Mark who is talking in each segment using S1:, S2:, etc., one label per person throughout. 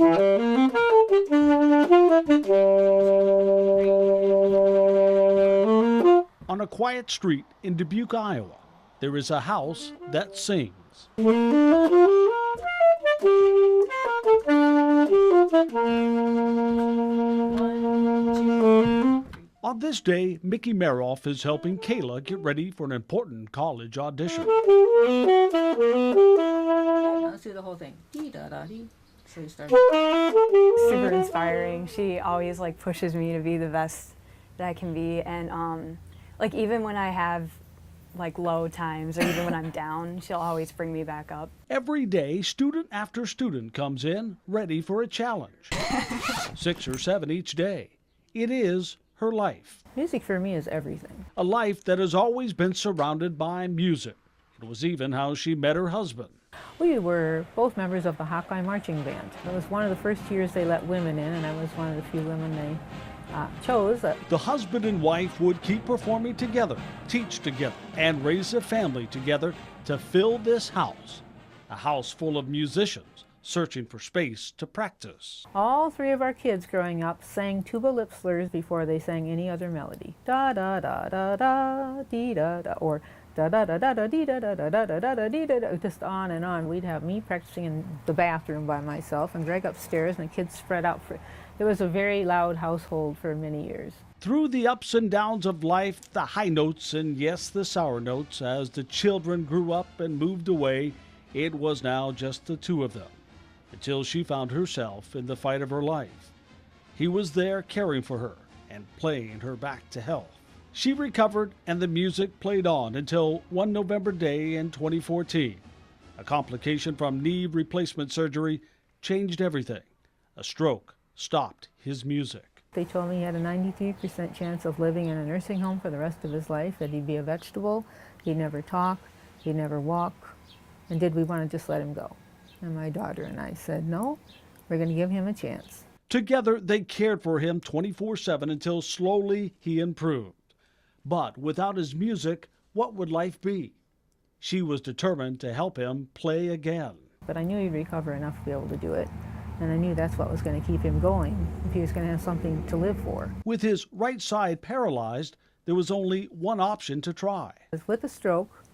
S1: On a quiet street in Dubuque, Iowa, there is a house that sings. On this day, Mickey Maroff is helping Kayla get ready for an important college audition.
S2: Let's do the whole thing. Dee-da-da-dee. So you start.
S3: Super inspiring. She always pushes me to be the best that I can be, and even when I have low times or even when I'm down, she'll always bring me back up.
S1: Every day, student after student comes in ready for a challenge. 6 or 7 each day. It is her life.
S2: Music for me is everything.
S1: A life that has always been surrounded by music. It was even how she met her husband.
S2: We were both members of the Hawkeye Marching Band. It was one of the first years they let women in, and I was one of the few women they chose.
S1: The husband and wife would keep performing together, teach together, and raise a family together to fill this house. A house full of musicians searching for space to practice.
S2: All 3 of our kids growing up sang tuba lip slurs before they sang any other melody. Da da da da da dee da da, or da da da da da dee da da da da da da da dee da da, just on and on. We'd have me practicing in the bathroom by myself and Greg upstairs, and the kids spread out. It was a very loud household for many years.
S1: Through the ups and downs of life, the high notes and yes, the sour notes, as the children grew up and moved away, it was now just the 2 of them, until she found herself in the fight of her life. He was there caring for her and playing her back to health. She recovered and the music played on until one November day in 2014. A complication from knee replacement surgery changed everything. A stroke stopped his music.
S2: They told me he had a 93% chance of living in a nursing home for the rest of his life, that he'd be a vegetable, he'd never talk, he'd never walk, and did we want to just let him go? And my daughter and I said, no, we're going to give him a chance.
S1: Together, they cared for him 24/7 until slowly he improved. But without his music, what would life be? She was determined to help him play again.
S2: But I knew he'd recover enough to be able to do it. And I knew that's what was going to keep him going, if he was going to have something to live for.
S1: With his right side paralyzed, there was only one option to try.
S2: With the stroke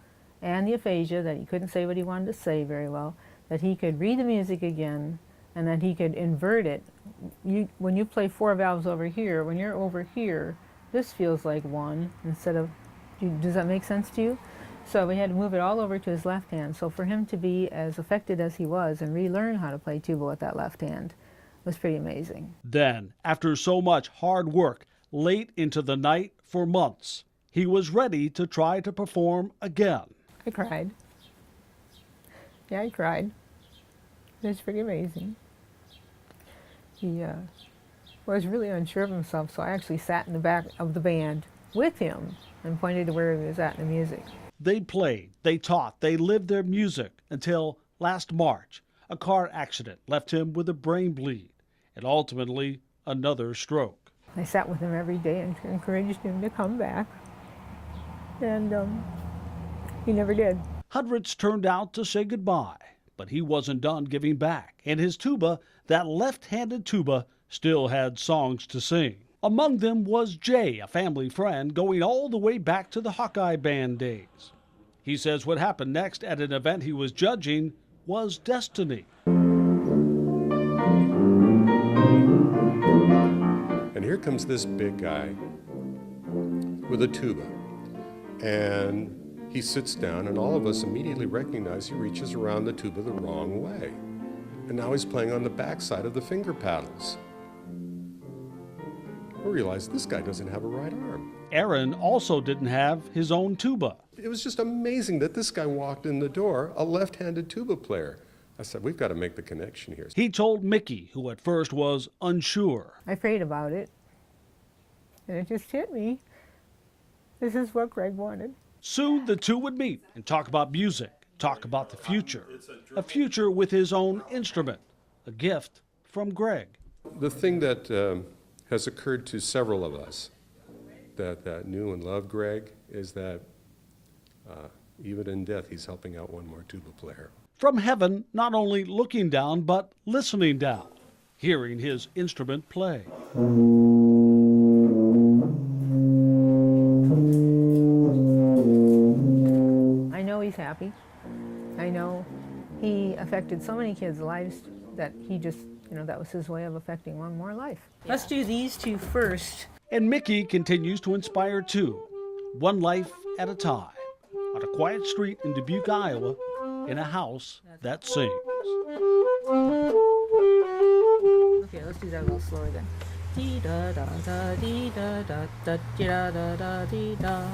S2: and the aphasia, that he couldn't say what he wanted to say very well, that he could read the music again, and that he could invert it. When you play 4 valves over here, when you're over here, this feels like 1 instead of, does that make sense to you? So we had to move it all over to his left hand. So for him to be as affected as he was and relearn how to play tuba with that left hand was pretty amazing.
S1: Then, after so much hard work, late into the night for months, he was ready to try to perform again.
S2: I cried. Yeah, I cried. It was pretty amazing. He was really unsure of himself, so I actually sat in the back of the band with him and pointed to where he was at in the music.
S1: They played, they taught, they lived their music until last March, a car accident left him with a brain bleed and ultimately another stroke.
S2: I sat with him every day and encouraged him to come back, and he never did.
S1: Hundreds turned out to say goodbye, but he wasn't done giving back, and his tuba, that left-handed tuba, still had songs to sing. Among them was Jay, a family friend, going all the way back to the Hawkeye Band days. He says what happened next at an event he was judging was destiny.
S4: And here comes this big guy with a tuba. And he sits down, and all of us immediately recognize he reaches around the tuba the wrong way. And now he's playing on the backside of the finger paddles. I realized this guy doesn't have a right arm.
S1: Aaron also didn't have his own tuba.
S4: It was just amazing that this guy walked in the door, a left-handed tuba player. I said, we've got to make the connection here.
S1: He told Mickey, who at first was unsure.
S2: I prayed about it, and it just hit me. This is what Greg wanted.
S1: Soon the two would meet and talk about music, talk about the future. A future with his own instrument, a gift from Greg.
S4: The thing that has occurred to several of us that knew and loved Greg is that even in death, he's helping out one more tuba player.
S1: From heaven, not only looking down, but listening down. hearing his instrument play.
S2: I know he's happy. I know he affected so many kids' lives that he just, that was his way of affecting one more life. Let's do these two first.
S1: And Mickey continues to inspire too, one life at a time, on a quiet street in Dubuque, Iowa, in a house that sings.
S2: Okay, let's do that a little slower then. Dee da da da dee da da da dee da da da dee da.